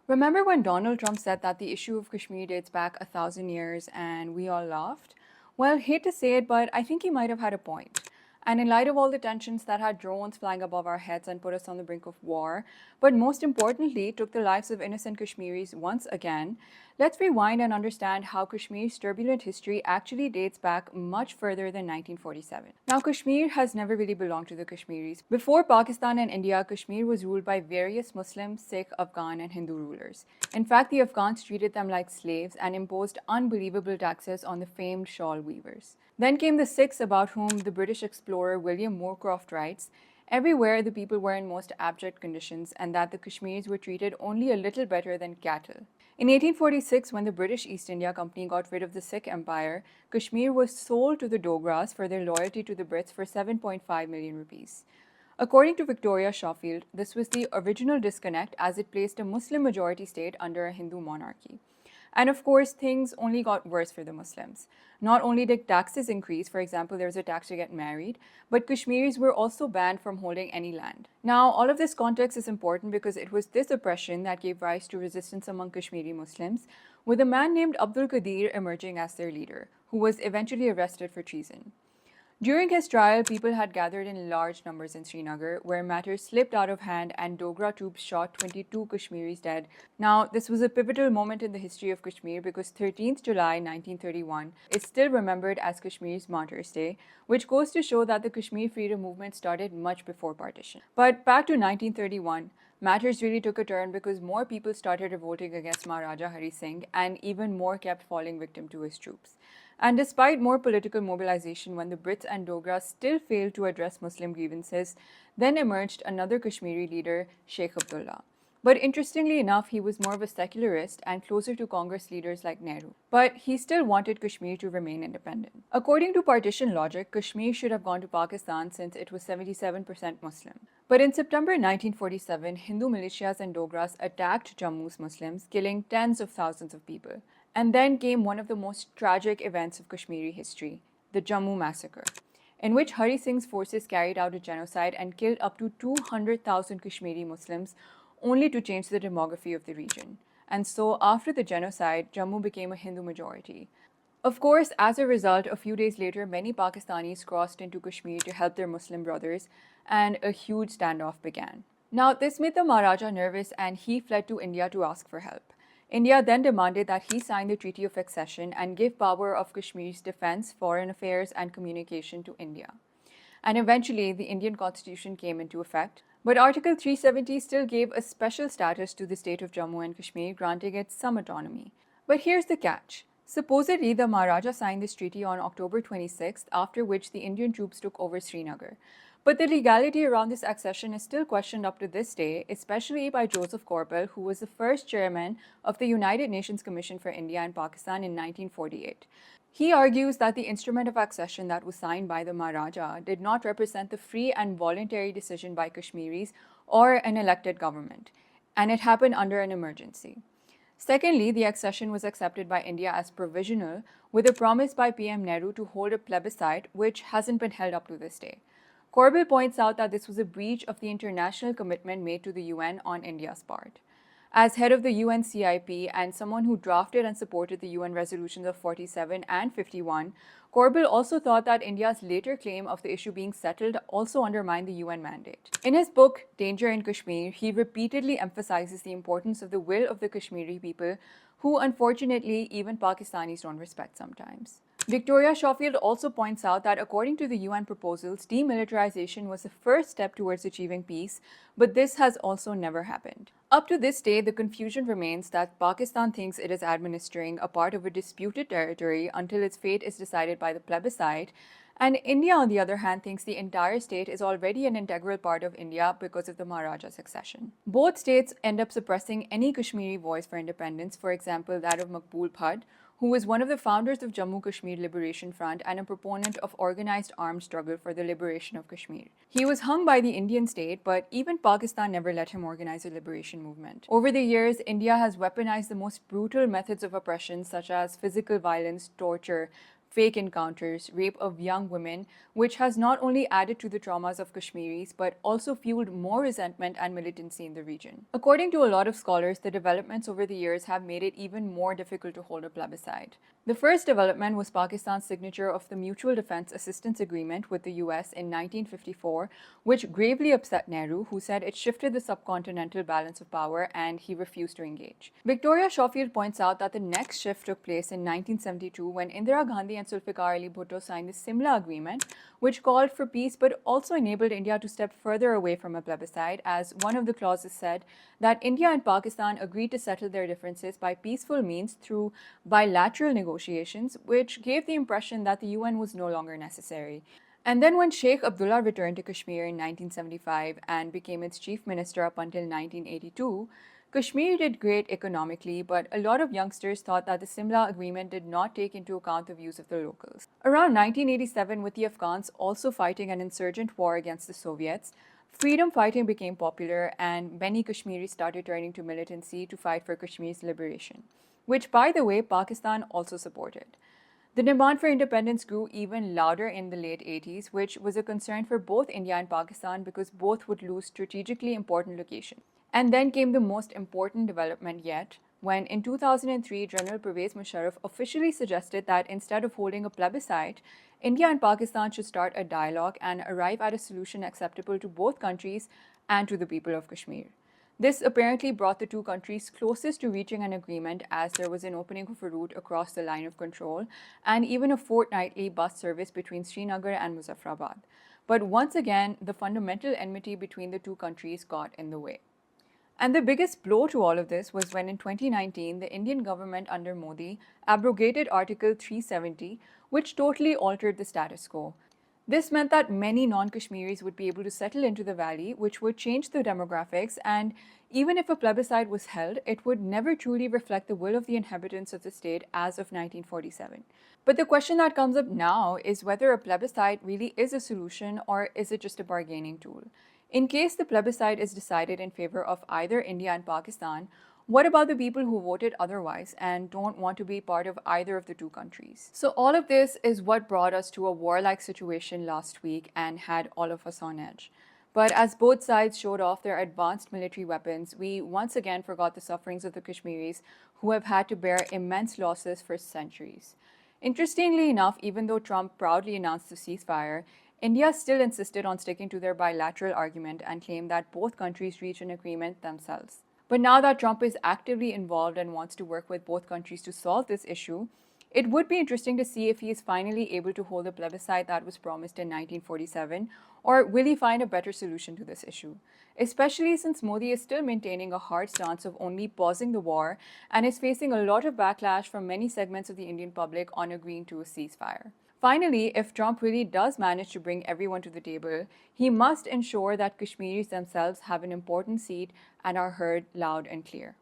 Remember when Donald Trump said that the issue of Kashmir dates back 1,000 years and we all laughed? Well, hate to say it, but I think he might have had a point. And in light of all the tensions that had drones flying above our heads and put us on the brink of war, but most importantly, took the lives of innocent Kashmiris once again, let's rewind and understand how Kashmir's turbulent history actually dates back much further than 1947. Now, Kashmir has never really belonged to the Kashmiris. Before Pakistan and India, Kashmir was ruled by various Muslim, Sikh, Afghan, and Hindu rulers. In fact, the Afghans treated them like slaves and imposed unbelievable taxes on the famed shawl weavers. Then came the Sikhs, about whom the British explorer William Moorcroft writes, everywhere the people were in most abject conditions, and that the Kashmiris were treated only a little better than cattle. In 1846, when the British East India Company got rid of the Sikh Empire, Kashmir was sold to the Dogras for their loyalty to the Brits for 7.5 million rupees. According to Victoria Schofield, this was the original disconnect as it placed a Muslim majority state under a Hindu monarchy. And of course, things only got worse for the Muslims. Not only did taxes increase, for example, there was a tax to get married, but Kashmiris were also banned from holding any land. Now, all of this context is important because it was this oppression that gave rise to resistance among Kashmiri Muslims, with a man named Abdul Qadir emerging as their leader, who was eventually arrested for treason. During his trial, people had gathered in large numbers in Srinagar, where matters slipped out of hand and Dogra troops shot 22 Kashmiris dead. Now, this was a pivotal moment in the history of Kashmir because 13th July 1931 is still remembered as Kashmir's Martyrs' Day, which goes to show that the Kashmir freedom movement started much before partition. But back to 1931, matters really took a turn because more people started revolting against Maharaja Hari Singh and even more kept falling victim to his troops. And despite more political mobilization, when the Brits and Dogras still failed to address Muslim grievances, then emerged another Kashmiri leader, Sheikh Abdullah. But interestingly enough, he was more of a secularist and closer to Congress leaders like Nehru. But he still wanted Kashmir to remain independent. According to partition logic, Kashmir should have gone to Pakistan since it was 77% Muslim. But in September 1947, Hindu militias and Dogras attacked Jammu's Muslims, killing tens of thousands of people. And then came one of the most tragic events of Kashmiri history, the Jammu massacre, in which Hari Singh's forces carried out a genocide and killed up to 200,000 Kashmiri Muslims, only to change the demography of the region. And so, after the genocide, Jammu became a Hindu majority. Of course, as a result, a few days later, many Pakistanis crossed into Kashmir to help their Muslim brothers, and a huge standoff began. Now, this made the Maharaja nervous, and he fled to India to ask for help. India then demanded that he sign the Treaty of Accession and give power of Kashmir's defense, foreign affairs, and communication to India. And eventually, the Indian constitution came into effect. But Article 370 still gave a special status to the state of Jammu and Kashmir, granting it some autonomy. But here's the catch. Supposedly, the Maharaja signed this treaty on October 26th, after which the Indian troops took over Srinagar. But the legality around this accession is still questioned up to this day, especially by Joseph Corbell, who was the first chairman of the United Nations Commission for India and Pakistan in 1948. He argues that the instrument of accession that was signed by the Maharaja did not represent the free and voluntary decision by Kashmiris or an elected government, and it happened under an emergency. Secondly, the accession was accepted by India as provisional, with a promise by PM Nehru to hold a plebiscite, which hasn't been held up to this day. Corbell points out that this was a breach of the international commitment made to the UN on India's part. As head of the UNCIP and someone who drafted and supported the UN resolutions of 47 and 51, Corbell also thought that India's later claim of the issue being settled also undermined the UN mandate. In his book, Danger in Kashmir, he repeatedly emphasizes the importance of the will of the Kashmiri people, who unfortunately even Pakistanis don't respect sometimes. Victoria Schofield also points out that according to the UN proposals, demilitarization was the first step towards achieving peace, but this has also never happened. Up to this day, the confusion remains that Pakistan thinks it is administering a part of a disputed territory until its fate is decided by the plebiscite, and India, on the other hand, thinks the entire state is already an integral part of India because of the Maharaja succession. Both states end up suppressing any Kashmiri voice for independence, for example, that of Maqbool Bhatt, who was one of the founders of Jammu Kashmir Liberation Front and a proponent of organized armed struggle for the liberation of Kashmir. He was hung by the Indian state, but even Pakistan never let him organize a liberation movement. Over the years, India has weaponized the most brutal methods of oppression, such as physical violence, torture, fake encounters, rape of young women, which has not only added to the traumas of Kashmiris but also fueled more resentment and militancy in the region. According to a lot of scholars, the developments over the years have made it even more difficult to hold a plebiscite. The first development was Pakistan's signature of the Mutual Defense Assistance Agreement with the US in 1954, which gravely upset Nehru, who said it shifted the subcontinental balance of power and he refused to engage. Victoria Schofield points out that the next shift took place in 1972 when Indira Gandhi and Zulfikar Ali Bhutto signed a similar agreement, which called for peace but also enabled India to step further away from a plebiscite, as one of the clauses said that India and Pakistan agreed to settle their differences by peaceful means through bilateral negotiations, which gave the impression that the UN was no longer necessary. And then when Sheikh Abdullah returned to Kashmir in 1975 and became its chief minister up until 1982, Kashmir did great economically, but a lot of youngsters thought that the Simla agreement did not take into account the views of the locals. Around 1987, with the Afghans also fighting an insurgent war against the Soviets, freedom fighting became popular and many Kashmiris started turning to militancy to fight for Kashmir's liberation, which, by the way, Pakistan also supported. The demand for independence grew even louder in the late 80s, which was a concern for both India and Pakistan because both would lose strategically important locations. And then came the most important development yet, when in 2003, General Pervez Musharraf officially suggested that instead of holding a plebiscite, India and Pakistan should start a dialogue and arrive at a solution acceptable to both countries and to the people of Kashmir. This apparently brought the two countries closest to reaching an agreement, as there was an opening of a route across the line of control and even a fortnightly bus service between Srinagar and Muzaffarabad. But once again, the fundamental enmity between the two countries got in the way. And the biggest blow to all of this was when in 2019, the Indian government under Modi abrogated Article 370, which totally altered the status quo. This meant that many non-Kashmiris would be able to settle into the valley, which would change the demographics, and even if a plebiscite was held, it would never truly reflect the will of the inhabitants of the state as of 1947. But the question that comes up now is whether a plebiscite really is a solution or is it just a bargaining tool? In case the plebiscite is decided in favor of either India and Pakistan, what about the people who voted otherwise and don't want to be part of either of the two countries? So all of this is what brought us to a warlike situation last week and had all of us on edge. But as both sides showed off their advanced military weapons, we once again forgot the sufferings of the Kashmiris, who have had to bear immense losses for centuries. Interestingly enough, even though Trump proudly announced the ceasefire, India still insisted on sticking to their bilateral argument and claimed that both countries reached an agreement themselves. But now that Trump is actively involved and wants to work with both countries to solve this issue, it would be interesting to see if he is finally able to hold the plebiscite that was promised in 1947, or will he find a better solution to this issue? Especially since Modi is still maintaining a hard stance of only pausing the war and is facing a lot of backlash from many segments of the Indian public on agreeing to a ceasefire. Finally, if Trump really does manage to bring everyone to the table, he must ensure that Kashmiris themselves have an important seat and are heard loud and clear.